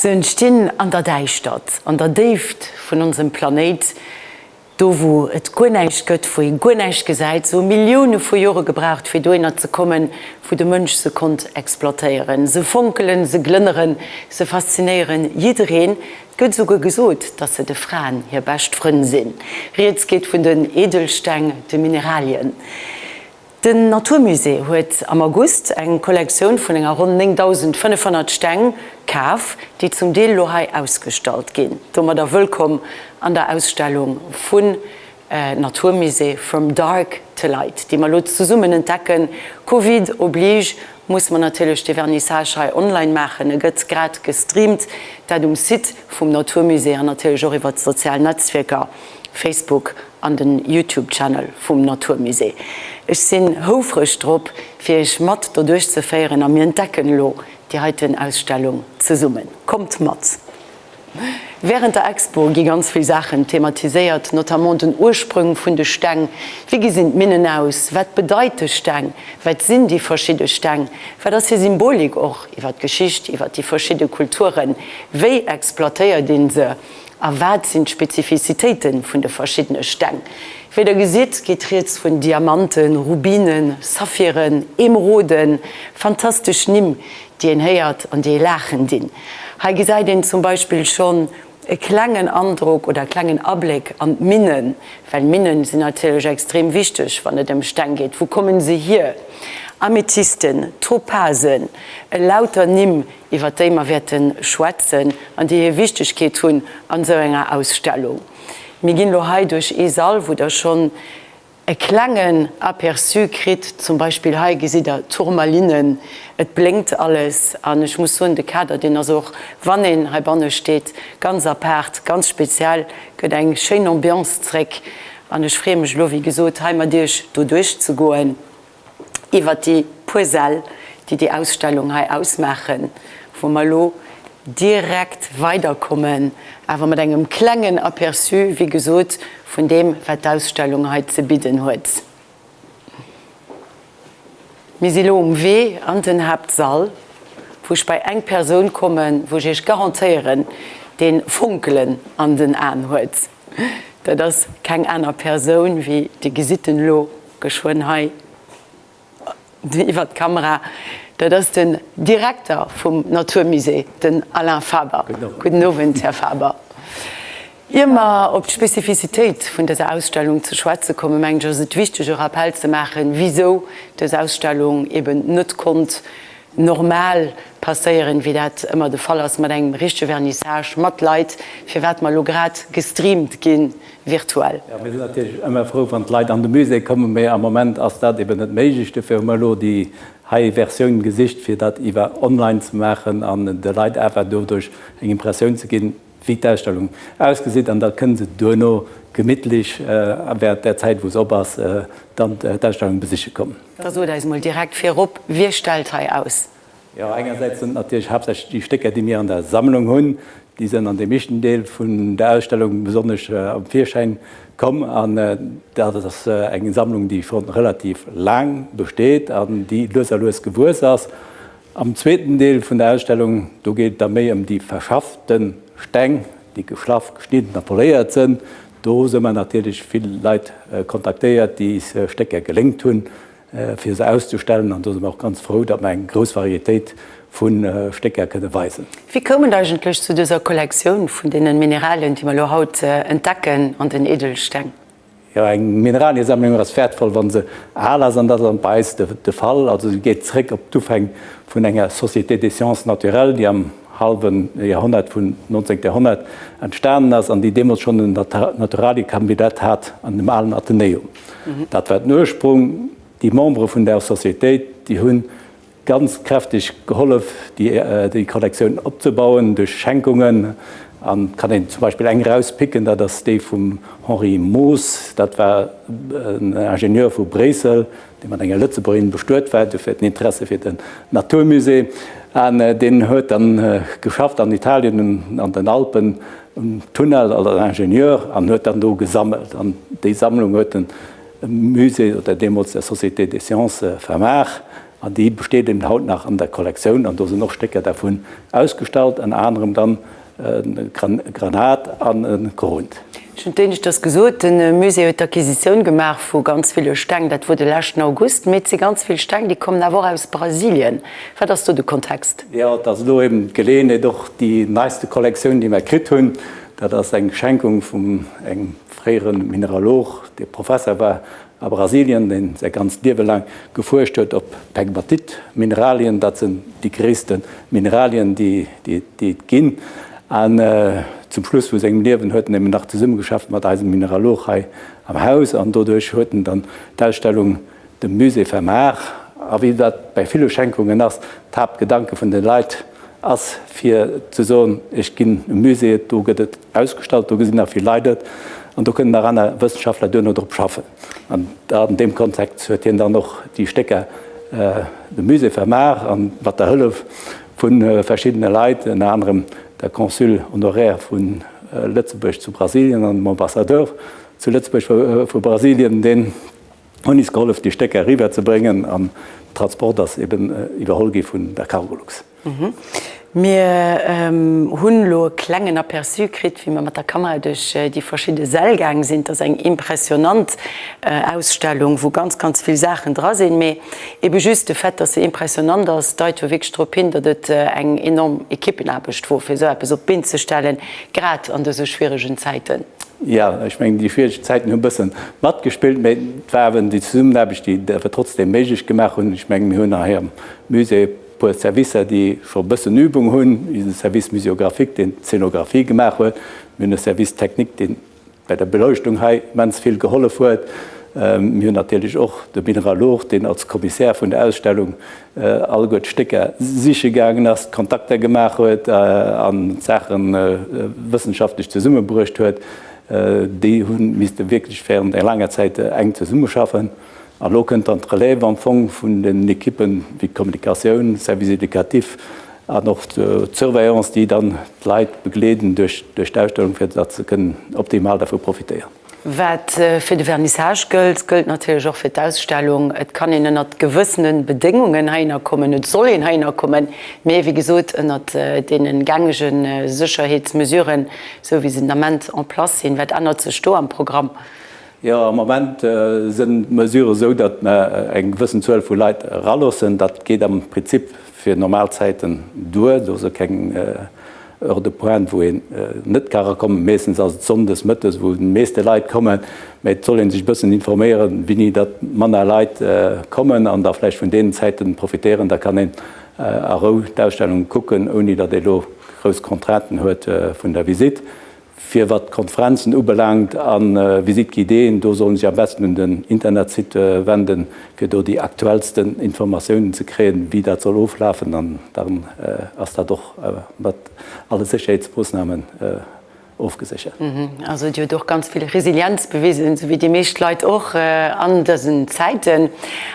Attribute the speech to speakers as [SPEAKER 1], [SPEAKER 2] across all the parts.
[SPEAKER 1] So entstehen an der Deichstadt, an der Deft von unserem Planet, do wo et Gunneich gëtt, wo Gunneich gesäit, so Millionen von Jahren gebraucht, für doinner zu kommen, wo der Mensch se konnte exploitieren. Se funkelen, se glinneren, se faszinieren jidderen, gëtt sogar gesot, dass se de Frauen hier best frinn sinn. Jetzt geht von den Edelsteinen, den Mineralien. Den Naturmusee huet am August eng Kollektion vun enger rund 1500 Stäng kaf, die zum Deel Lohai ausgestalt gin. Dommer der Wëllkom an der Ausstellung vun Naturmusee from Dark to Light, die man lo zu summen entdecken. Covid oblige muss man natürlich die Vernissage online machen. Gëtt grad gestreamt, dat Site vum Naturmusee an natürlich auch iwwer sozialen Netzwerker, Facebook an den YouTube-Channel vom Naturmusee. Ich bin hofrisch drauf, für ich mat da durchzuführen, und wir entdecken lo die heutige Ausstellung zu summen. Kommt mit! Während der Expo gi ganz viele Sachen thematisiert, notamment den Ursprung von den Stängn. Wie sind Minnen aus? Was bedeutet Stängn? Was sind die verschiedenen Stängn? Was ist die Symbolik auch über die Geschichte, über die verschiedenen Kulturen? Wie exploitiert sie? Und was sind Spezifizitäten von den verschiedenen Stängn? Wie ihr seht, geht es von Diamanten, Rubinen, Saphiren, Emeroden, fantastisch Nimm, die entheiert und die lachen din. Hier seid zum Beispiel schon einen kleinen Eindruck oder einen kleinen Abblick an Minen, weil Minen sind natürlich extrem wichtig, wenn es um Stein geht. Wo kommen sie hier? Amethysten, Topasen, lauter Nimm, über die wir werden schwätzen und die hier Wichtigkeit tun an so einer Ausstellung. Wir gehen hier durch einen Saal, wo da schon einen kleinen Aperçu kriegt, zum Beispiel hier sieht der Turmalinen, es blinkt alles und ich muss sagen, der Kader, den also auch, wenn er hier vorne steht, ganz apart, ganz speziell, gibt eine schöne Ambiance zurück und ich freue mich, wie gesagt, hier mit dir durchzugehen über die Puzzle, die die Ausstellung hier ausmachen, wo wir direkt weiterkommen, aber mit einem kleinen Aperçu, wie gesagt, von dem, was die Ausstellung heute zu bieten hat. Wir sind hier an den Hauptsaal, wo ich bei einer Person komme, wo ich garantieren, den Funkeln an den Arm hat. Das ist keine andere Person, wie die Gesittenlo geschworen hat, über die Kamera. Das ist der Direktor vom Naturmusee, den Alain Faber. Guten Abend, Herr Faber. Immer auf die Spezifizität von dieser Ausstellung zu schwatzen kommen, manchmal ist es wichtig, einen Appell zu machen, wieso diese Ausstellung eben nicht kommt, normal passieren, wie das immer der Fall ist mit einem richtigen Vernissage, mit Leuten, für was wir gerade gestreamt gehen, virtuell.
[SPEAKER 2] Ja, wir sind natürlich immer froh, wenn die Leute an das Museum kommen, aber im Moment ist das eben nicht möglich, für die High-Version Gesicht für das online zu machen und den Leuten einfach durch eine Impression zu geben, wie die Ausstellung ausgesehen, und da können sie noch gemütlich während der Zeit, wo es oben ist, dann die Ausstellung besichtigen kommen.
[SPEAKER 1] Also, da ist mal direkt für Rob, wie stellt er aus?
[SPEAKER 2] Ja, einerseits sind natürlich hauptsächlich die Stücke, die wir in der Sammlung haben, die sind an dem ersten Teil von der Ausstellung besonders am Vorschein kommen. Und das ist eine Sammlung, die schon relativ lang besteht und die löserlos gewusst ist. Am zweiten Teil von der Ausstellung da geht es mehr um die verschafften Stängel, die geschnitten und poliert sind. Da sind wir natürlich viele Leute kontaktiert, die Stücke gelingt haben, für sie auszustellen. Und da sind wir auch ganz froh, dass wir eine große Varietät von Stücken weisen können.
[SPEAKER 1] Wie kommen Sie eigentlich zu dieser Kollektion von den Mineralien, die wir heute entdecken, an den Edelsteinen?
[SPEAKER 2] Ja, eine Mineraliensammlung ist wertvoll, wenn sie alles an das ist der Fall. Also sie geht zurück auf die Aufhängung von einer Société des Sciences Naturelles, die am halben Jahrhundert von 19. Jahrhundert entstanden ist und die damals schon einen Naturaliekandidat hat an dem alten Athenäum. Das war der Ursprung. Die Membres von der Société, die haben ganz kräftig geholfen, die Kollektion abzubauen durch Schenkungen. Man kann den zum Beispiel einen rauspicken, das ist der von Henri Moos, das war ein Ingenieur von Bresel, der man in Lützeburg bestört war, für das Interesse für das Naturmuseum. Und den hat dann geschafft an Italien und an den Alpen einen Tunnel als Ingenieur und hat dann da gesammelt. Und die Sammlung hat ein Musée oder damals der Société des Sciences vermacht. an die besteht im Haut nach an der Kollektion und da sind noch Stecker davon ausgestellt, an anderem dann Granat an Grund.
[SPEAKER 1] Den ich das gesot den Museum d'Akquisition gemacht wo ganz viele Steine, dat wurde letzten August mit sie ganz viele Steine, die kommen aber aus Brasilien. Verderst du den Kontext?
[SPEAKER 2] Ja, das nur eben gelehne doch die meiste Kollektion, die wir krit hun, da das eine Schenkung vom eng freieren Mineralog, der Professor war a Brasilien, den sehr ganz lebenlang geforscht hat, ob Pegmatit, Mineralien, das sind die größten Mineralien, die gehen. Zum Schluss, wo sie im Leben hatten, haben wir nach zusammen geschafft mit diesem Mineralog am Haus und dadurch hatten dann die Ausstellung dem Musée Vermeer. Aber wie das bei vielen Schenkungen ist, der Hauptgedanke von den Leuten ist, für zu sagen, ich gehe im Musée, da wird es ausgestellt, da sind auch viele Leute und da können daran Wissenschaftler darauf arbeiten. Und in dem Kontext hört dann noch die Stecker dem Musée Vermeer und was der Hilfe von verschiedenen Leuten, unter anderem der Konsul honoraire von Lützeburg zu Brasilien und dem Ambassadeur zu Lützeburg für Brasilien, den uns geholfen, die Stecker rüberzubringen am Transport, das eben überholt von der Cargolux.
[SPEAKER 1] Wir haben Klängen aperçu gekriegt, wie wir mit der Kamera durch die verschiedenen Säle gegangen sind. Das ist eine impressionante Ausstellung, wo ganz, ganz viele Sachen dran sind. Aber eben just der Fakt, dass sie impressionant ist, deutet wirklich darauf hin, dass es eine enorme Ekippenarbeit war, für so etwas auf die Beine zu stellen, gerade an diesen schwierigen Zeiten.
[SPEAKER 2] Ja, ich meine, die schwierigen Zeiten haben ein bisschen matt gespielt, aber die Zusammenarbeit, die trotzdem möglich gemacht und ich meine, wir haben nachher im Museum paar Servicer, die schon ein bisschen Übung haben, diesen Service Museografik, den Szenografie gemacht wird, mit einer Servicetechnik, den bei der Beleuchtung ganz viel geholfen hat. Wir haben natürlich auch den Mineralog, den als Kommissär von der Ausstellung alle gut Stecker sicher gegangen ist, Kontakte gemacht hat, an Sachen wissenschaftlich zusammengebracht hat. Die mussten wirklich während einer langen Zeit eng zusammen schaffen. Alors könnt an Relais empfang von den Equipen wie Kommunikation, Service Edukativ, noch Surveillance, die dann Leute begleiten durch die Ausstellung, dass sie können optimal davon profitieren.
[SPEAKER 1] Was für die Vernissage gilt natürlich auch für die Ausstellung. Es kann in gewissen Bedingungen hinkommen, es soll hinkommen, mehr wie gesagt, unter den gängigen Sicherheitsmesuren, so wie sie im Moment en place sind, wird anders zu stehen am Programm.
[SPEAKER 2] Ja, im Moment sind Mesuren so, dass wir einen gewissen Zahl von Leuten ranlassen. Das geht am Prinzip für Normalzeiten durch. Also kein Heure de Point, wo nicht kommen, meistens als Sonntags, Mittags, wo die meisten Leute kommen. Wir sollen sich ein bisschen informieren, wie dass manche Leute kommen und da vielleicht von den Zeiten profitieren. Da kann auch die Ausstellung gucken, ohne dass große Kontrakte hat von der Visite. Für was Konferenzen anbelangt an Visitideen, da sollen sich am besten in den Internetseite wenden, für die aktuellsten Informationen zu kriegen, wie das soll auflaufen. Dann ist da doch mit alle Sicherheitsmaßnahmen aufgesichert.
[SPEAKER 1] Also die hat doch ganz viel Resilienz bewiesen, so wie die meisten Leute auch an diesen Zeiten.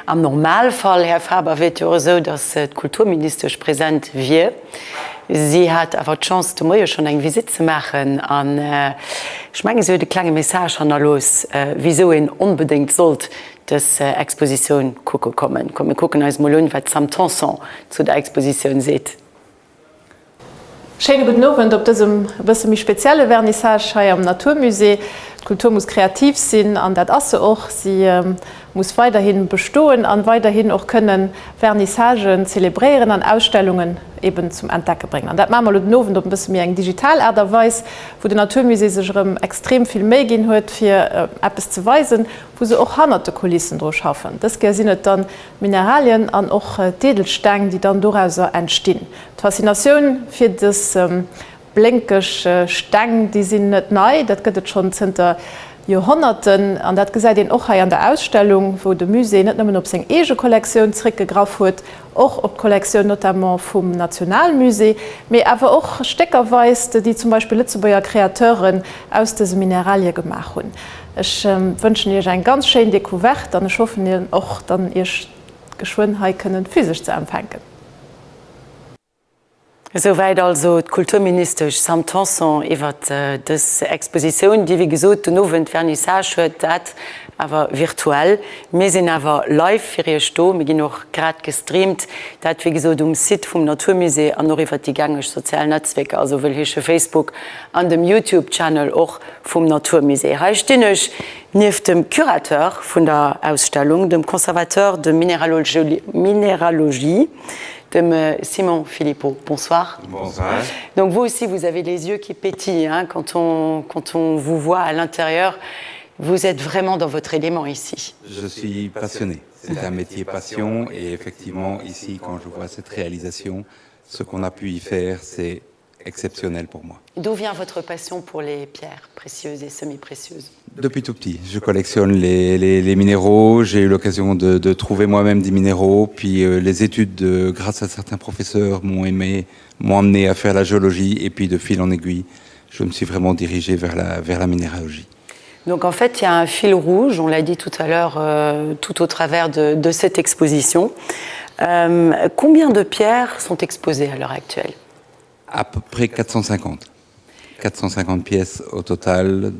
[SPEAKER 1] Am Normalfall, Herr Faber, wird ja so, dass der Kulturminister präsent wird. Sie hat aber die Chance, morgen schon eine Visite zu machen. Ich meine, so eine kleine Message an los, wieso ihn unbedingt sollte, dass Exposition kommen. Wir gucken uns mal an, was Sam Tanson zu der Exposition sieht.
[SPEAKER 3] Schönen guten Abend auf diesem bisschen speziellen Vernissage hier am Naturmuseum. Die Kultur muss kreativ sein und das ist auch. Sie muss weiterhin bestehen und weiterhin auch können Vernissagen zelebrieren und Ausstellungen eben zum Entdecken bringen. Und das machen wir heute Abend ein bisschen mehr digital Art, wo das Naturmuseum sich extrem viel mehr gehen hat, für etwas zu weisen, wo sie auch hunderte Kulissen draus schaffen. Das sind dann Mineralien und auch Edelsteine, die dann daraus entstehen. Die Faszination für das blinkische Steine, die sind nicht neu, das gibt es schon hinter Jahrhunderten. Und das gesagt den auch hier an der Ausstellung, wo das Museum nicht nur auf seine eigene Kollektion zurückgegriffen hat, auch auf die Kollektion notamment vom Nationalmuseum, aber auch steckerweise, die zum Beispiel Lützeburger Kreateuren aus diesen Mineralien gemacht haben. Ich wünsche euch ein ganz schönes Découverte und ich hoffe, ihr auch dann ihr Geschwindigkeit können physisch zu empfangen.
[SPEAKER 1] Soweit also d Kulturminister Sam Tanson iwwer des Exposition, die wie gesot den nowen Vernissage huet dat awer virtuell. Me sinn awer live fir ihr Sto, mé gin noch grad gestreamt, dat wie gesot Sit vum Naturmusee an iwwer die gangeg sozialen Netzwerke, also will hesche Facebook an dem YouTube-Channel och vum Naturmusee. Heichtinnech nief dem Kurateur vun der Ausstellung, dem Konservateur de Minéralogie, Simon Philippot, bonsoir.
[SPEAKER 4] Bonsoir.
[SPEAKER 1] Donc vous aussi, vous avez les yeux qui pétillent hein, quand on vous voit à l'intérieur. Vous êtes vraiment dans votre élément ici.
[SPEAKER 4] Je suis passionné. C'est un métier passion et effectivement, ici, quand je vois cette réalisation, ce qu'on a pu y faire, c'est exceptionnel pour moi.
[SPEAKER 1] D'où vient votre passion pour les pierres précieuses et semi-précieuses?
[SPEAKER 4] Depuis tout petit, je collectionne les minéraux. J'ai eu l'occasion de trouver moi-même des minéraux. Puis les études, grâce à certains professeurs, m'ont amené à faire la géologie. Et puis de fil en aiguille, je me suis vraiment dirigé vers la minéralogie.
[SPEAKER 1] Donc en fait, il y a un fil rouge, on l'a dit tout à l'heure, tout au travers de cette exposition. Combien de pierres sont exposées à l'heure actuelle?
[SPEAKER 4] À peu près 450. 450 pièces au total,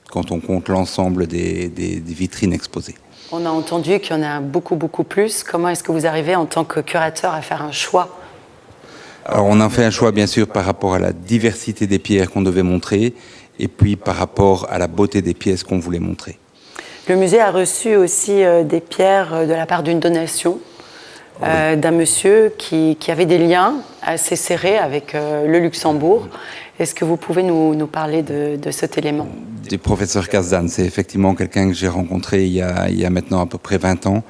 [SPEAKER 4] quand on compte l'ensemble des vitrines exposées.
[SPEAKER 1] On a entendu qu'il y en a beaucoup, beaucoup plus. Comment est-ce que vous arrivez en tant que curateur à faire un choix?
[SPEAKER 4] Alors on a fait un choix bien sûr par rapport à la diversité des pierres qu'on devait montrer et puis par rapport à la beauté des pièces qu'on voulait montrer.
[SPEAKER 1] Le musée a reçu aussi des pierres de la part d'une donation. D'un monsieur qui avait des liens assez serrés avec le Luxembourg. Est-ce que vous pouvez nous parler de cet élément?
[SPEAKER 4] Du professeur Kazdan, c'est effectivement quelqu'un que j'ai rencontré il y a maintenant à peu près 20 ans.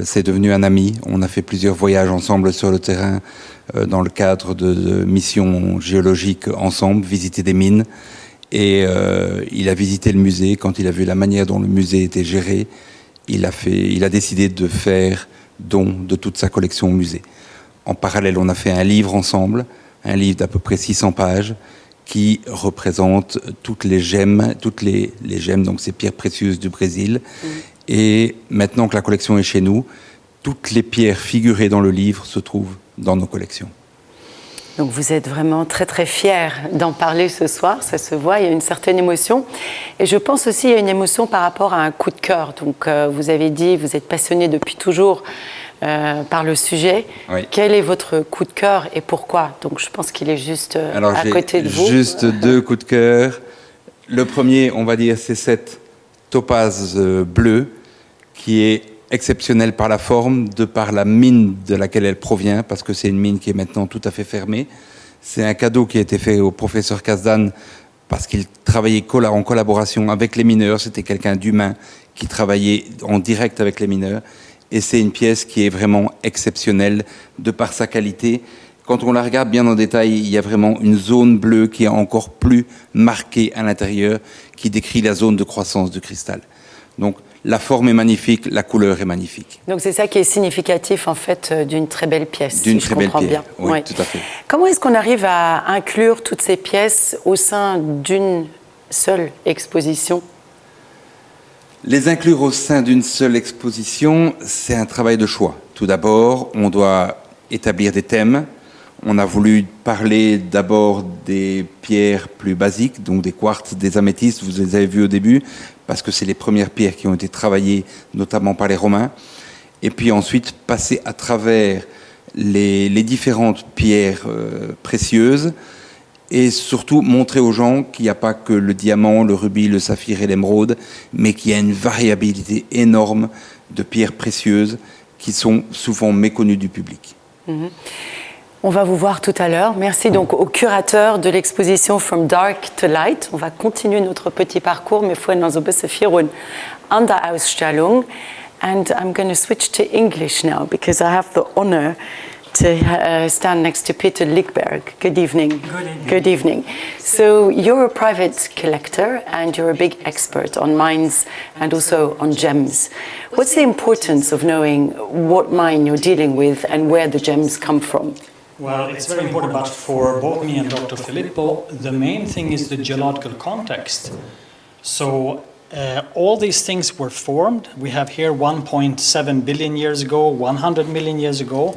[SPEAKER 4] C'est devenu un ami. On a fait plusieurs voyages ensemble sur le terrain dans le cadre de missions géologiques ensemble, visiter des mines. Et il a visité le musée. Quand il a vu la manière dont le musée était géré, il a décidé de faire don de toute sa collection au musée. En parallèle, on a fait un livre ensemble, un livre d'à peu près 600 pages, qui représente toutes les gemmes, donc ces pierres précieuses du Brésil. Et maintenant que la collection est chez nous, toutes les pierres figurées dans le livre se trouvent dans nos collections.
[SPEAKER 1] Donc vous êtes vraiment très très fiers d'en parler ce soir, ça se voit, il y a une certaine émotion. Et je pense aussi qu'il y a une émotion par rapport à un coup de cœur. Donc vous avez dit, vous êtes passionné depuis toujours par le sujet.
[SPEAKER 4] Oui.
[SPEAKER 1] Quel est votre coup de cœur et pourquoi? Donc je pense qu'il est juste à côté de vous.
[SPEAKER 4] Juste deux coups de cœur. Le premier, on va dire, c'est cette topaze bleue qui est exceptionnelle par la forme, de par la mine de laquelle elle provient, parce que c'est une mine qui est maintenant tout à fait fermée. C'est un cadeau qui a été fait au professeur Kazdan parce qu'il travaillait en collaboration avec les mineurs. C'était quelqu'un d'humain qui travaillait en direct avec les mineurs. Et c'est une pièce qui est vraiment exceptionnelle de par sa qualité. Quand on la regarde bien en détail, il y a vraiment une zone bleue qui est encore plus marquée à l'intérieur, qui décrit la zone de croissance du cristal. Donc, la forme est magnifique, la couleur est magnifique.
[SPEAKER 1] Donc c'est ça qui est significatif en fait d'une très belle pièce.
[SPEAKER 4] D'une
[SPEAKER 1] si
[SPEAKER 4] très
[SPEAKER 1] je
[SPEAKER 4] belle
[SPEAKER 1] comprends
[SPEAKER 4] pierre,
[SPEAKER 1] bien.
[SPEAKER 4] oui, tout à fait.
[SPEAKER 1] Comment est-ce qu'on arrive à inclure toutes ces pièces au sein d'une seule exposition?
[SPEAKER 4] Les inclure au sein d'une seule exposition, c'est un travail de choix. Tout d'abord, on doit établir des thèmes. On a voulu parler d'abord des pierres plus basiques, donc des quartz, des améthystes, vous les avez vus au début, parce que c'est les premières pierres qui ont été travaillées, notamment par les Romains. Et puis ensuite, passer à travers les différentes pierres précieuses et surtout montrer aux gens qu'il n'y a pas que le diamant, le rubis, le saphir et l'émeraude, mais qu'il y a une variabilité énorme de pierres précieuses qui sont souvent méconnues du public.
[SPEAKER 1] On va vous voir tout à l'heure. Merci donc au curateur de l'exposition From Dark to Light. On va continuer notre petit parcours, mais vorhin noch so ein bisschen führen an der Ausstellung. And I'm going to switch to English now because I have the honor to stand next to Peter Lickberg. Good evening.
[SPEAKER 5] Good evening.
[SPEAKER 1] Good evening. So you're a private collector and you're a big expert on mines and also on gems. What's the importance of knowing what mine you're dealing with and where the gems come from?
[SPEAKER 5] Well, it's very important, but for both me and Dr. Filippo, the main thing is the geological context. So all these things were formed. We have here 1.7 billion years ago, 100 million years ago.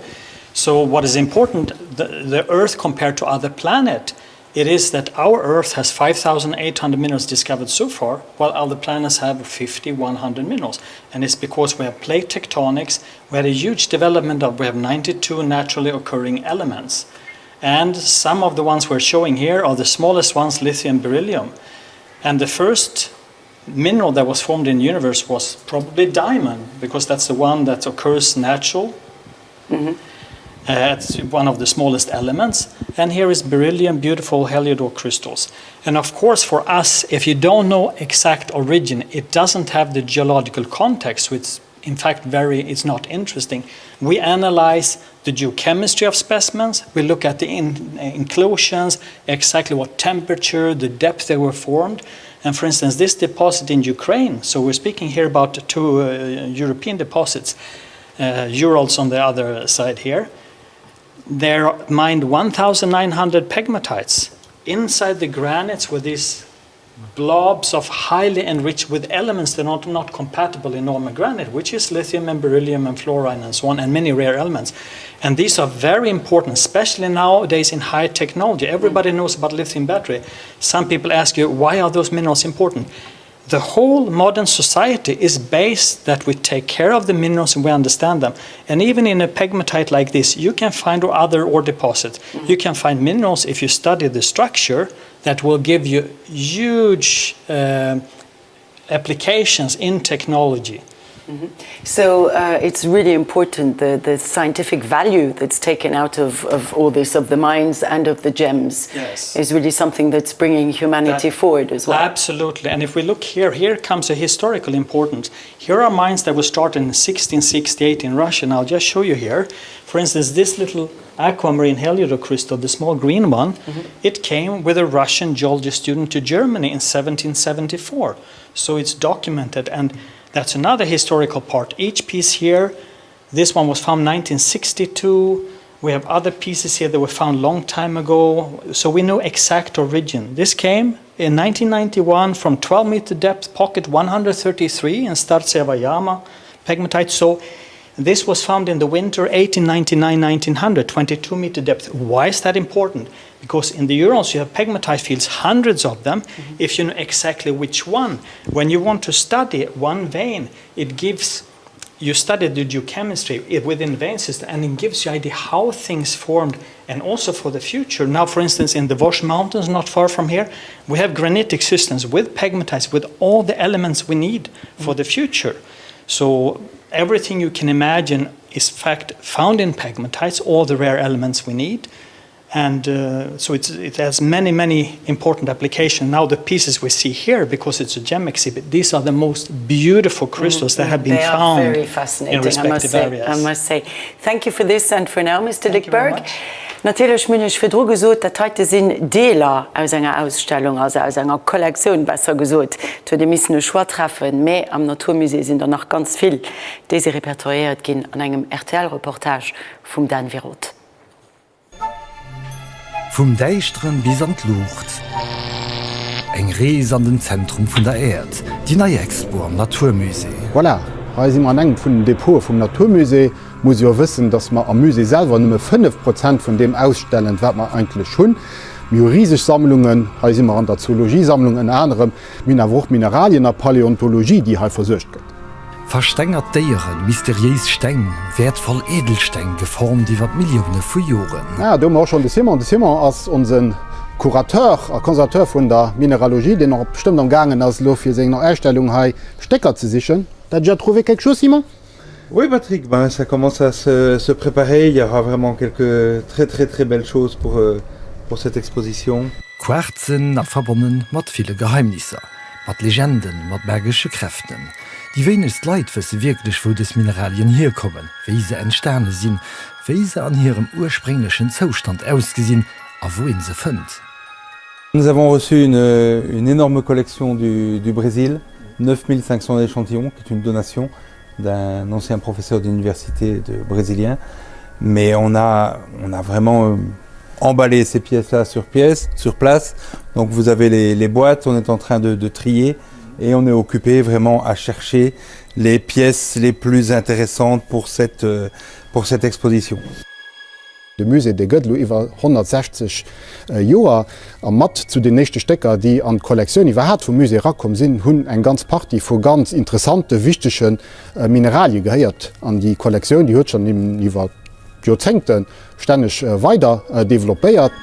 [SPEAKER 5] So what is important, the Earth compared to other planets, it is that our Earth has 5,800 minerals discovered so far, while other planets have 5,100 minerals. And it's because we have plate tectonics, we had a huge development of, we have 92 naturally occurring elements. And some of the ones we're showing here are the smallest ones, lithium, beryllium. And the first mineral that was formed in the universe was probably diamond, because that's the one that occurs natural. It's one of the smallest elements. And here is beryllium, beautiful heliodor crystals. And of course, for us, if you don't know exact origin, it doesn't have the geological context, which in fact it's not interesting. We analyze the geochemistry of specimens, we look at the inclusions, exactly what temperature, the depth they were formed. And for instance, this deposit in Ukraine, so we're speaking here about two European deposits, Urals on the other side here. They're mined 1,900 pegmatites. Inside the granites were these blobs of highly enriched with elements that are not compatible in normal granite, which is lithium and beryllium and fluorine and so on, and many rare elements. And these are very important, especially nowadays in high technology. Everybody knows about lithium battery. Some people ask you, why are those minerals important? The whole modern society is based that we take care of the minerals and we understand them. And even in a pegmatite like this, you can find other ore deposits. You can find minerals if you study the structure that will give you huge applications in technology.
[SPEAKER 1] So it's really important, the scientific value that's taken out of all this, of the mines and of the gems, is really something that's bringing humanity forward as well.
[SPEAKER 5] Absolutely. And if we look here comes a historical importance. Here are mines that were started in 1668 in Russia, and I'll just show you here. For instance, this little aquamarine heliodor crystal, the small green one, it came with a Russian geology student to Germany in 1774. So it's documented, and that's another historical part. Each piece here, this one was found 1962. We have other pieces here that were found long time ago. So we know exact origin. This came in 1991 from 12-meter depth, pocket 133 in Startseva-Jama pegmatite. So this was found in the winter 1899-1900, 22-meter depth. Why is that important? Because in the Urals you have pegmatite fields, hundreds of them, if you know exactly which one. When you want to study one vein, it gives, you study the geochemistry within vein system, and it gives you an idea how things formed, and also for the future. Now, for instance, in the Vosges Mountains, not far from here, we have granitic systems with pegmatites, with all the elements we need for the future. So everything you can imagine is fact found in pegmatites, all the rare elements we need. And so it has many, many important applications. Now the pieces we see here, because it's a gem exhibit, these are the most beautiful crystals that have been found
[SPEAKER 1] very fascinating,
[SPEAKER 5] in respective areas.
[SPEAKER 1] I must say. Thank you for this and for now, Mr. Lickberg. Natürlich bin ich für Druck gesagt, dass heute sind Deler aus einer Ausstellung, also aus einer Kollektion, besser gesagt. Wir müssen einen Schwur treffen, mehr am Naturmuseum sind da noch ganz viel, die sie repertoriert gehen an einem RTL-Reportage von Dan Wirot.
[SPEAKER 6] Vom Deichtren bis an Lucht. Eng Rees an den Zentrum vun der Erd, die neue Expo am Naturmusee.
[SPEAKER 7] Voilà, als man eng vun dem Depot vom Naturmusee muss jo wissen, dass man am Musee selber nur 5% von dem ausstellen, was man eigentlich schon. Riesige Sammlungen, als immer an der Zoologiesammlung in anderem, auch Mineralien der Paläontologie, die halt versucht wird.
[SPEAKER 6] Verstängert Deieren, mysteriös Steng, wertvoll Edelsteng, geformt über Millionen von Jahren.
[SPEAKER 7] Ja, da haben wir auch schon das Thema als unseren Kurateur, Konservateur von der Mineralogie, den noch bestimmt am Gangen als Lo für seine Erstellung Stecker zu sichern. T'as déjà trouvé quelque chose, Simon?
[SPEAKER 8] Oui, Patrick, ça commence à se préparer. Il y aura vraiment quelques très belles choses pour cette exposition.
[SPEAKER 6] Quarzen verbunden mit vielen Geheimnissen, mit Legenden, mit magischen Kräften. Die wenigsten Leute wissen wirklich, wo die Mineralien herkommen, wie sie entstanden sind, wie sie an ihrem ursprünglichen Zustand ausgesehen und wohin sie finden.
[SPEAKER 8] Nous avons reçu une énorme collection du Brésil, 9500 échantillons, qui est une donation d'un ancien professeur d'université brésilien. Mais on a vraiment emballé ces pièces-là sur place. Donc vous avez les boîtes, on est en train de trier et on est occupé vraiment à chercher les pièces les plus intéressantes pour cette exposition.
[SPEAKER 7] De Muse de Gëttlo iwwer 160 Joer am mat zu den nächte Stecker, die an Kollektionun iwwer hat vum Muse rakom sinn hunn eng ganz Party vu ganz interessante wichtechen Mineralie geheiert an die Kollektion, die huet schon iwwer Jozenten stännech weiter developéiert.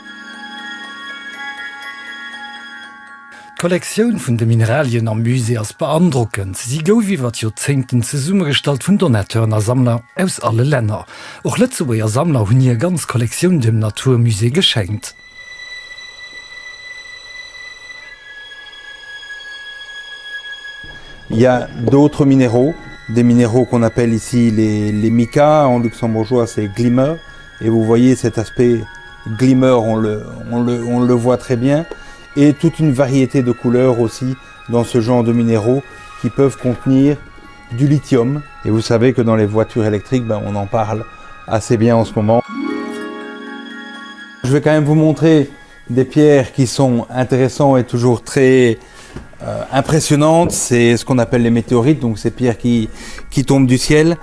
[SPEAKER 6] Kollektion vun de Mineralien am Muse ass beandruckend. Sie gouf iwwer Jozenten ze Summergestalt vun Donateuren a Sammler aus alle Länder. Och Lützeburger Sammler hunn hier ganz Kollektion dem Naturmuse geschenkt.
[SPEAKER 8] Il y a d'autres minéraux, des minéraux qu'on appelle ici les micas, en luxembourgeois c'est glimmer, et vous voyez cet aspect glimmer, on le voit très bien, et toute une variété de couleurs aussi dans ce genre de minéraux qui peuvent contenir du lithium. Et vous savez que dans les voitures électriques, on en parle assez bien en ce moment. Je vais quand même vous montrer des pierres qui sont intéressantes et toujours très impressionnantes. C'est ce qu'on appelle les météorites, donc ces pierres qui tombent du ciel.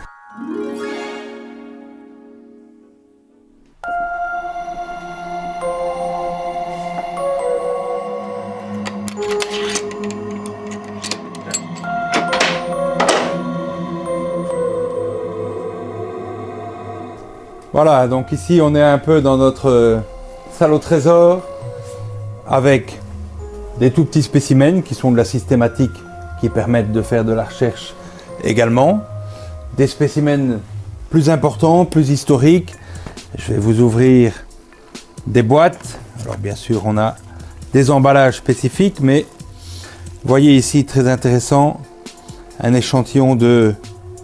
[SPEAKER 8] Voilà, donc ici on est un peu dans notre salle au trésor avec des tout petits spécimens qui sont de la systématique qui permettent de faire de la recherche également. Des spécimens plus importants, plus historiques. Je vais vous ouvrir des boîtes. Alors bien sûr on a des emballages spécifiques, mais voyez ici très intéressant un échantillon de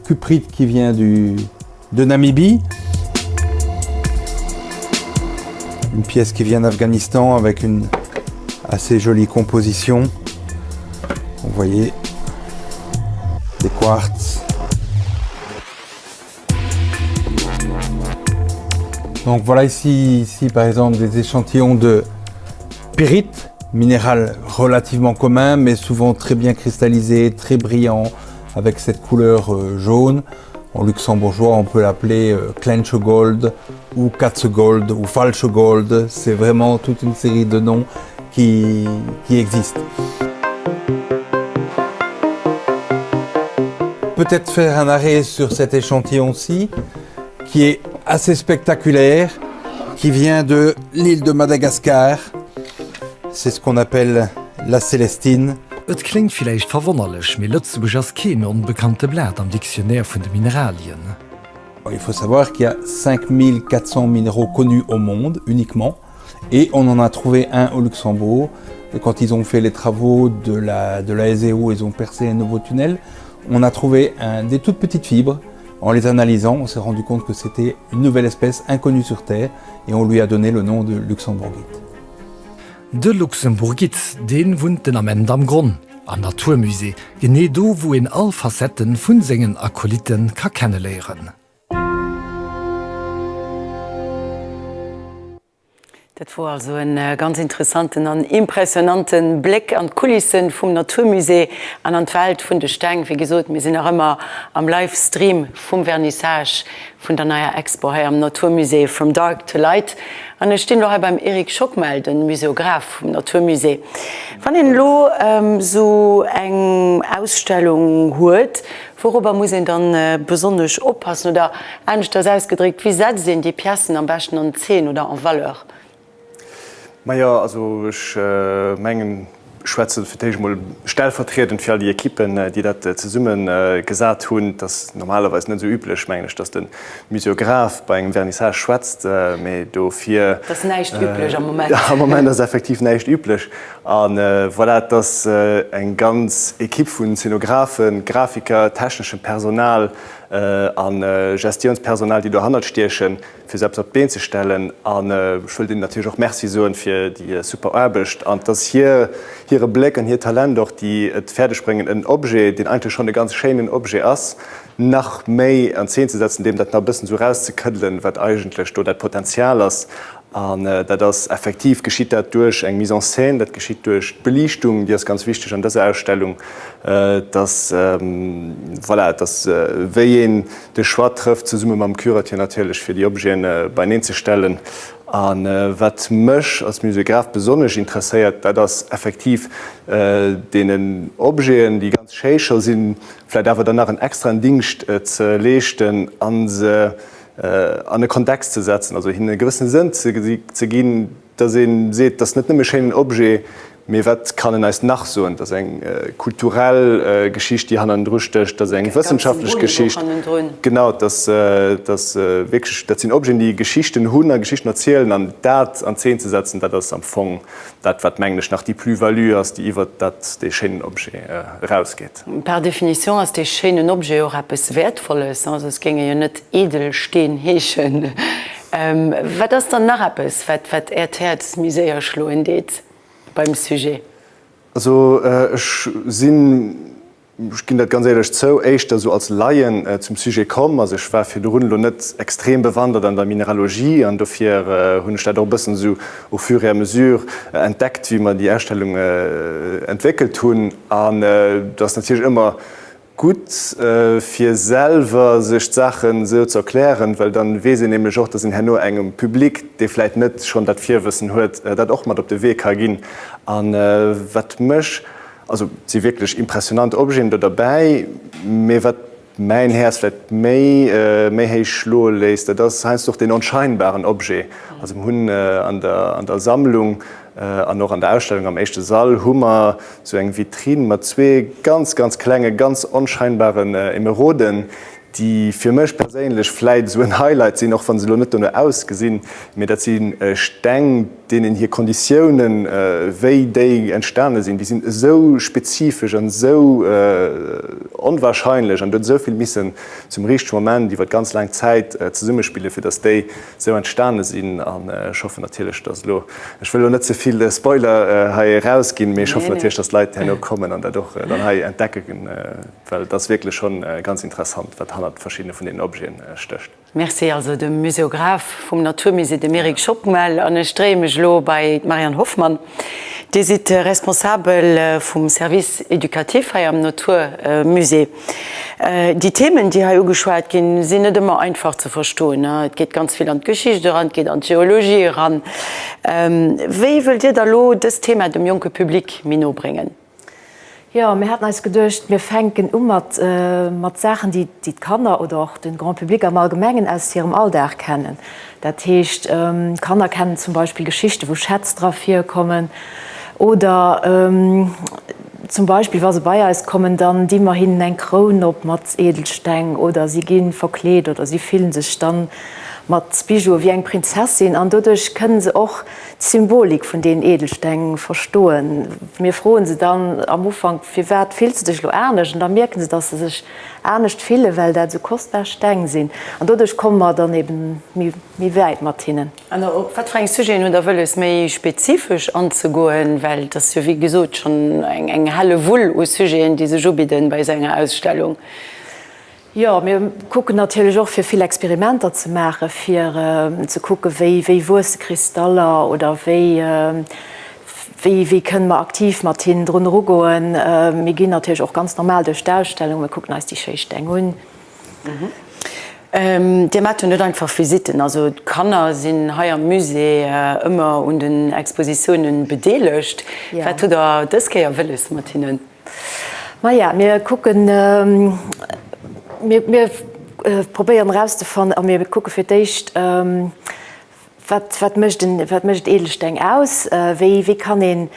[SPEAKER 8] cuprite qui vient de Namibie. Une pièce qui vient d'Afghanistan avec une assez jolie composition. Vous voyez des quartz. Donc voilà ici par exemple des échantillons de pyrite, minéral relativement commun mais souvent très bien cristallisé, très brillant avec cette couleur jaune. En luxembourgeois, on peut l'appeler Clenche Gold ou Katze Gold ou Falsche Gold. C'est vraiment toute une série de noms qui existent. Peut-être faire un arrêt sur cet échantillon-ci, qui est assez spectaculaire, qui vient de l'île de Madagascar. C'est ce qu'on appelle la Célestine.
[SPEAKER 6] Et klingt vielleicht verwonderlich, mais Lützeburg ass kein unbekannte Blatt am Diktionär vun de Mineralien.
[SPEAKER 8] Il faut savoir qu'il y a 5400 minéraux connus au monde uniquement, et on en a trouvé un au Luxembourg. Et quand ils ont fait les travaux de la SEO, ils ont percé un nouveau tunnel. On a trouvé des toutes petites fibres. En les analysant, on s'est rendu compte que c'était une nouvelle espèce inconnue sur Terre, et on lui a donné le nom de Luxembourgite.
[SPEAKER 6] De Luxemburgit, den wunt den am Ende am Grund, am Naturmuse, gene do, wo in all Facetten vun sengen Akoliten ka kennenlehren.
[SPEAKER 1] Das war also ein ganz interessanten und impressionanten Blick an Kulissen vom Naturmusee an die Welt von der Stein. Wie gesagt, wir sind auch immer am Livestream vom Vernissage von der neuen Expo hier am Naturmusee From Dark to Light. Und ich stehe noch beim Erik Schockmel, den Museograf vom Naturmusee. Wenn ihr lo so eine Ausstellung hört, worüber muss ich dann besonders aufpassen oder eigentlich das ausgedrückt, wie setzen die Piècen am besten an 10 oder an Valeur?
[SPEAKER 9] Ja, also ich mengen Schweze mal stellvertretend für all die Equipen, die das zusammen gesagt haben, das ist normalerweise nicht so üblich, meine ich, dass der Museograf bei einem Vernissage schwätzt, aber dafür...
[SPEAKER 1] Das ist nicht üblich am Moment.
[SPEAKER 9] Ja, am Moment ist es effektiv nicht üblich. Und voilà, das eine ganz Equipe von Szenografen, Grafiker, technischem Personal, an Gestionspersonal, die da Handelsstierchen für selbst auf Beine zu stellen. Und ich will Ihnen natürlich auch merci sagen für die super Arbeit. Und dass hier ihre Blick und ihr Talent durch die Pferdespringen ein Objekt, den eigentlich schon ein ganz schönes Objekt ist, nach mehr an 10 zu setzen, dem das noch ein bisschen so rauszukitteln, was eigentlich da das Potenzial ist. das effektiv geschieht dat durch eng Mise en scène, dat geschieht durch Belichtung, die ist ganz wichtig an dieser Ausstellung, dass wéi de Schwa trifft zu summe am Kuratier natürlich für die Objekte bei zu stellen. An wat Mëch als Museograf besonnech interesseiert, dat das effektiv denen Objekten, die ganz schécher sinn, vielleicht awer danach en extra Dingcht ze lechten an den Kontext zu setzen, also hin gewissen Sinn zu gehen, da seht, das net nimme schönen Objekt, mir wat kann als nach so das eng kulturell Geschichte die han drchtecht, das eng wissenschaftlich Geschichte genau das wirklich dat sind Objekte die Geschichten hunner Geschichten erzählen an dat an 10 zu setzen, dat das am Fong dat wat mengglisch nach die Plus-Value as die iwwer dat de Schenen Objekt rausgeht.
[SPEAKER 1] Per Definition as de Schenen Objekt auch etwas wertvolles, also es ginge ja net edel stehen heechen. Wat das dann nach etwas, wat ertärt Muséer schloen deet beim Sujet?
[SPEAKER 9] Also ich ginn dat ganz ehrlich zo echt so als Laien zum Sujet kommen. Also ich war fir de Runde net extrem bewandert an der Mineralogie, an dofir hunn Stadt auch bisssen so au fur et à mesure entdeckt, wie man die Erstellung entwickelt hun. An das natürlich immer gut fir selber sich Sachen so zu erklären, weil dann wese nämlich auch, dass in Hanno engem Publikum, der vielleicht nicht schon dat Vierwissen hört, dat auch mal op de Weg gehen an wat mech, also sie wirklich impressionant Objekte dabei, mir wat mein Herz vielleicht méi schlo lässt, das heißt doch den unscheinbaren Objekt, also hun an der Sammlung. An noch an der Ausstellung am echte Saal Hummer so eng Vitrinen mat zwee ganz klenge, ganz unscheinbaren Emeroden, die fir mech perélech fleit so en Highlight sinn noch van se net ausgesinn, mir dat sinn Stäng, denen hier Konditionen wéi déi entsterne sinn, die sind so spezifisch an so onwahrscheinlich an dat soviel missen zum richchten Moment, die wat ganz lang Zeit ze Summe spiele fir das Day so entsterne sinn an hoffe natürlich das lo. Ich will net soviel Spoiler ha rausgin, mir hoffe natürlich das Leiit hin kommen an doch dann ha entdecken, weil das wirklich schon ganz interessant wat verschiedene von den Objekten stöcht.
[SPEAKER 1] Merci also dem Museograf vom Naturmusee de Merik Schockmel an Stremelo bei Marianne Hoffmann. Die sind responsabel vom Service éducatif am Naturmusee. Die Themen, die hier geschwert gehen, sind nicht immer einfach zu verstehen. Es geht ganz viel an Geschichte ran, geht an Geologie ran. Wie wollt ihr da das Thema dem jungen Publikum mitbringen?
[SPEAKER 10] Ja, wir hatten als gedacht, wir fangen mit Sachen, die Kinder oder auch den Grand Public am Allgemeinen aus ihrem Alltag kennen. Das heißt, Kinder kennen zum Beispiel Geschichten, wo Schätze drauf hier kommen. Oder zum Beispiel, was sie bei uns kommen, dann die mal hin eine Krone ob mit Edelstein oder sie gehen verkleidet oder sie fühlen sich dann mit Bijou wie eine Prinzessin und dadurch können sie auch die Symbolik von den Edelsteinen verstehen. Wir fragen sie dann am Anfang, wie wert fühlst du dich so ernst? Und dann merken sie, dass sie sich ernst fühlen, weil das so kostbare Steine sind. Und dadurch kommen wir dann eben weit mit ihnen.
[SPEAKER 1] Was fragst du dich, oder will es mehr spezifisch anzugehen, weil das ja wie gesagt schon eine helle Wohl aus Sujeten, die sie bieten bei seiner Ausstellung.
[SPEAKER 10] Ja, wir gucken natürlich auch für viele Experimente zu machen, für zu gucken, wie Wurst Kristalle oder wie können wir aktiv mit ihnen drunter gehen. Wir gehen natürlich auch ganz normal durch die Ausstellung, wir gucken uns die Schächte an.
[SPEAKER 1] Die machen nicht einfach Visiten, also die Kinder sind hier am Museum immer und den Expositionen beteiligt.
[SPEAKER 10] Ja.
[SPEAKER 1] Was tut das will es mit ihnen?
[SPEAKER 10] Ja, wir gucken. Wir probieren rauszufinden, wir gucken für dich, was möchte Edelstein aus, wie kann ihn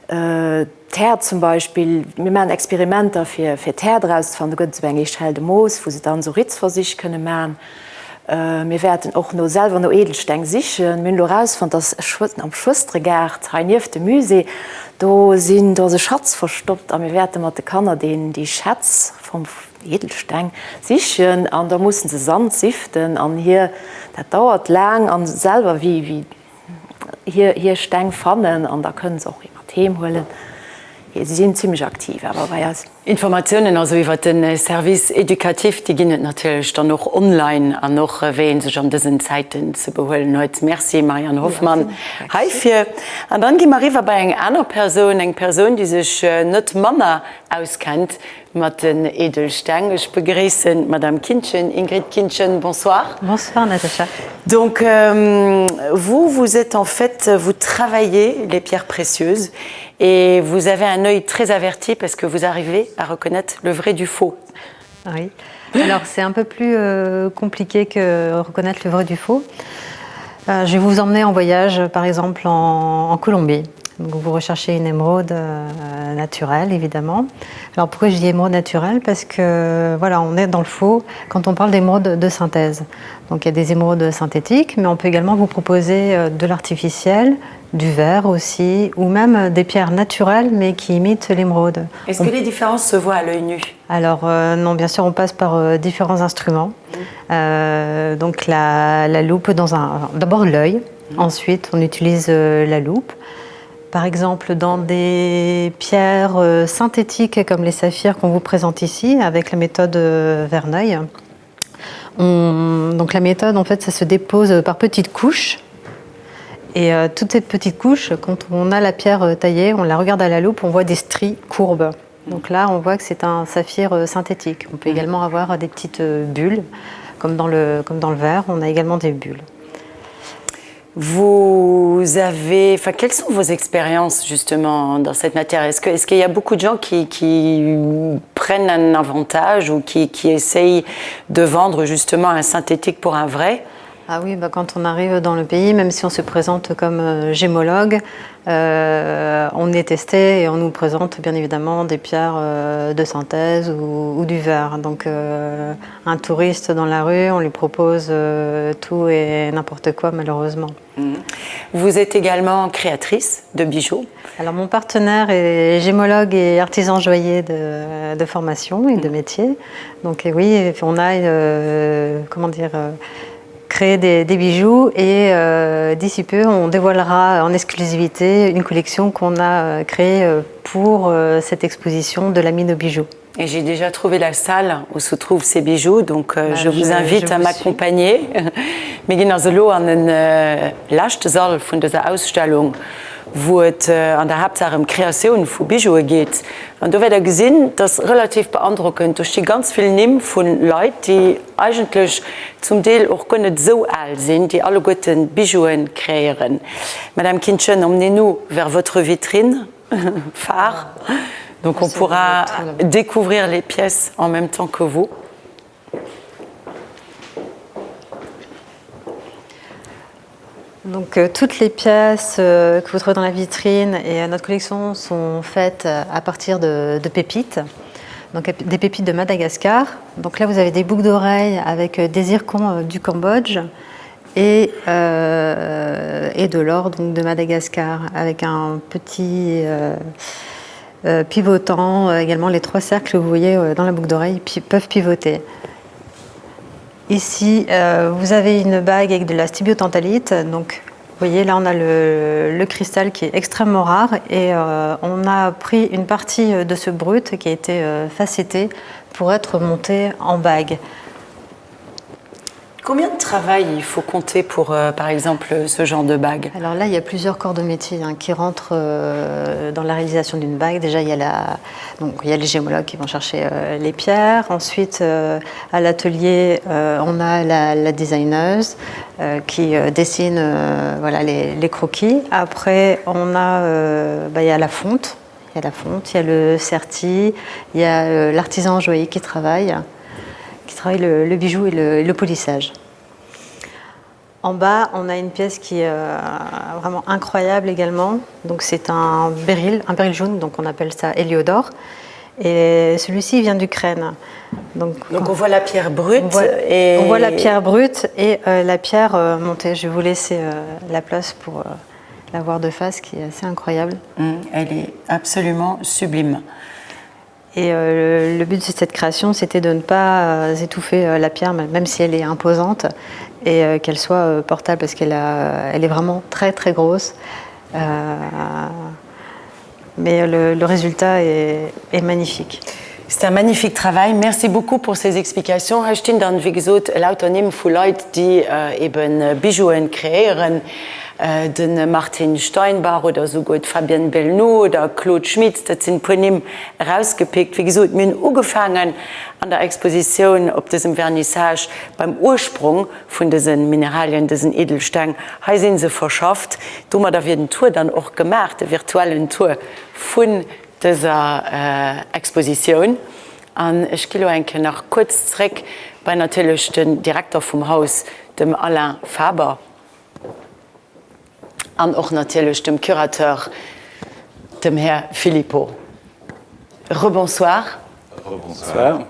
[SPEAKER 10] Teer zum Beispiel, wir machen Experimente für Teer draus von der Günzwänge Schelde Moos, wo sie dann so Ritz für sich können machen. Wir werden auch noch selber noch Edelstein sichern. Wir herausfinden, dass am Schustregard, hier auf dem Museum, da sind da Schatz verstopft, und wir werden mit den Kindern die Schätze vom Edelstein sichern, und da müssen sie Sand siften, und hier, das dauert lang, und selber wie hier Stein fangen, und da können sie auch jemand heimholen. sie sind ziemlich aktiv, aber ja.
[SPEAKER 1] Informationen also iwwer den Service edukativ, die ginnet natürlich dann noch online an noch ween sech an diesen Zeiten zu beholen. Heute Merci Marianne Hoffmann. Heifir an dann gi Mariva bei eng einer Person, die sich net Manner auskennt, mat den Edelstängech begreessen Madame Kindchen, Ingrid Kindchen, bonsoir.
[SPEAKER 11] Bonsoir Natacha.
[SPEAKER 1] Donc vous êtes en fait, vous travaillez les pierres précieuses et vous avez un œil très averti parce que vous arrivez à reconnaître le vrai du faux.
[SPEAKER 11] Oui. Alors c'est un peu plus compliqué que reconnaître le vrai du faux. Je vais vous emmener en voyage par exemple en Colombie. Donc vous recherchez une émeraude naturelle évidemment. Alors pourquoi je dis émeraude naturelle? Parce que voilà, on est dans le faux quand on parle d'émeraude de synthèse. Donc il y a des émeraudes synthétiques, mais on peut également vous proposer de l'artificiel, du verre aussi, ou même des pierres naturelles mais qui imitent l'émeraude.
[SPEAKER 1] Est-ce que les différences se voient à l'œil nu?
[SPEAKER 11] Alors non, bien sûr on passe par différents instruments. Donc la loupe d'abord l'œil, ensuite on utilise la loupe. Par exemple, dans des pierres synthétiques comme les saphirs qu'on vous présente ici, avec la méthode Verneuil. Donc la méthode, en fait, ça se dépose par petites couches. Et toutes ces petites couches, quand on a la pierre taillée, on la regarde à la loupe, on voit des stries courbes. Donc là, on voit que c'est un saphir synthétique. On peut également avoir des petites bulles, comme dans le verre, on a également des bulles.
[SPEAKER 1] Quelles sont vos expériences justement dans cette matière? Est-ce qu'il y a beaucoup de gens qui prennent un avantage ou qui essayent de vendre justement un synthétique pour un vrai?
[SPEAKER 11] Ah oui, quand on arrive dans le pays, même si on se présente comme gémologue, on est testé et on nous présente bien évidemment des pierres de synthèse ou du verre. Donc un touriste dans la rue, on lui propose tout et n'importe quoi malheureusement.
[SPEAKER 1] Vous êtes également créatrice de bijoux? Alors
[SPEAKER 11] mon partenaire est gémologue et artisan joaillier de formation et de métier. Donc oui, on a créer des bijoux et d'ici peu on dévoilera en exclusivité une collection qu'on a créée pour cette exposition de la mine aux bijoux.
[SPEAKER 1] Et j'ai déjà trouvé la salle où se trouvent ces bijoux, donc je vous invite à m'accompagner. Wir gehen also lo an den letzten Saal von dieser Ausstellung, wo es an der Hauptsache um Kreation von Bijoux geht. Und da wird gesehen, dass relativ beeindruckend durch die ganz vielen Namen von Leuten, die eigentlich zum Teil auch gar nicht so alt sind, die alle guten Bijoux kreieren. Madame Kindchen, emmenez-nous vers votre vitrine phare. Donc on pourra découvrir les pièces en même temps que vous.
[SPEAKER 11] Donc toutes les pièces que vous trouvez dans la vitrine et notre collection sont faites à partir de pépites. Donc des pépites de Madagascar. Donc là vous avez des boucles d'oreilles avec des zircons du Cambodge et de l'or donc de Madagascar avec un petit pivotant. Également les 3 cercles que vous voyez dans la boucle d'oreille peuvent pivoter. Ici, vous avez une bague avec de la stibiotantalite. Donc, vous voyez, là, on a le cristal qui est extrêmement rare et on a pris une partie de ce brut qui a été facetté pour être monté en bague.
[SPEAKER 1] Combien de travail il faut compter pour, par exemple, ce genre de bague?
[SPEAKER 11] Alors là, il y a plusieurs corps de métier qui rentrent dans la réalisation d'une bague. Déjà, il y a les gémologues qui vont chercher les pierres. Ensuite, à l'atelier, on a la designeuse qui dessine les croquis. Après, on a, il y a la fonte. Il y a le serti, il y a l'artisan joaillier qui travaille le bijou et le polissage. En bas, on a une pièce qui est vraiment incroyable également. Donc c'est un béryl jaune, donc on appelle ça héliodore. Et celui-ci vient d'Ukraine. Donc
[SPEAKER 1] on voit la pierre brute.
[SPEAKER 11] On voit la pierre brute et la pierre montée. Je vais vous laisser la place pour la voir de face, qui est assez incroyable.
[SPEAKER 1] Elle est absolument sublime.
[SPEAKER 11] Et le but de cette création, c'était de ne pas étouffer la pierre, même si elle est imposante, et qu'elle soit portable, parce elle est vraiment très très grosse. mais le résultat est magnifique.
[SPEAKER 1] C'est un magnifique travail. Merci beaucoup pour ces explications. Ich bin dann, wie gesagt, lauter neben von Leuten, die eben Bijouen kreieren, den Martin Steinbach oder so gut Fabienne Belnou oder Claude Schmidt, das sind von ihm rausgepickt. Wie gesagt, wir haben angefangen an der Exposition auf diesem Vernissage beim Ursprung von diesen Mineralien, diesen Edelsteinen. Hier sind sie verschafft. Da wird eine Tour dann auch gemacht, eine virtuelle Tour von dieser Exposition. Und ich gehe noch kurz zurück bei natürlich dem Direktor vom Haus, dem Alain Faber. Und auch natürlich dem Kurateur, dem Herr Filippo. Rebonsoir.
[SPEAKER 2] Rebonsoir.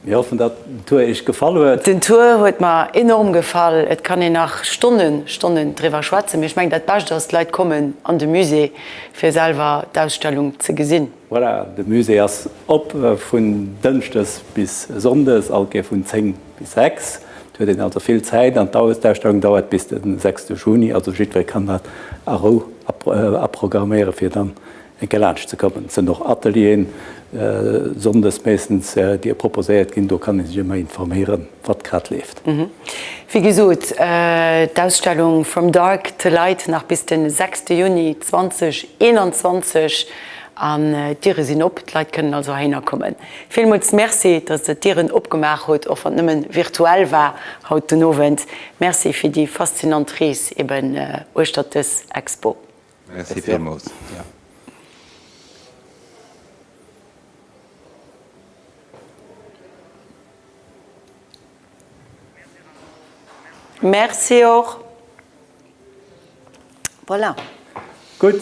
[SPEAKER 2] Wir hoffen, dass die Tour euch gefallen hat.
[SPEAKER 1] Die Tour hat mir enorm gefallen. Es kann ich nach Stunden drüber schwatzen. Ich meine, das Beste, dass die Leute kommen an das Museum, für selber die Ausstellung zu sehen.
[SPEAKER 2] Voilà, das Museum ist ab von Donnerstags bis Sonntags, also von 10 bis 6. Es hat also viel Zeit, und die Ausstellung dauert bis den 6. Juni. Also jeder kann das auch abprogrammieren, für dann in Gelange zu kommen. Es sind noch Ateliers, sonntags meistens, die proposiert sind, da kann ich sich immer informieren, was gerade läuft.
[SPEAKER 1] Wie gesagt, die Ausstellung From Dark to Light nach bis den 6. Juni 2021 an Tiere sind op, die Leute können also hinkommen. Vielmals merci, dass die Tiere abgemacht hat, auch wenn es nicht virtuell war heute Abend. Merci für die Faszinantrice eben Ostertes Expo.
[SPEAKER 4] Merci vielmals. Ja.
[SPEAKER 1] Merci auch. Voilà.
[SPEAKER 2] Gut.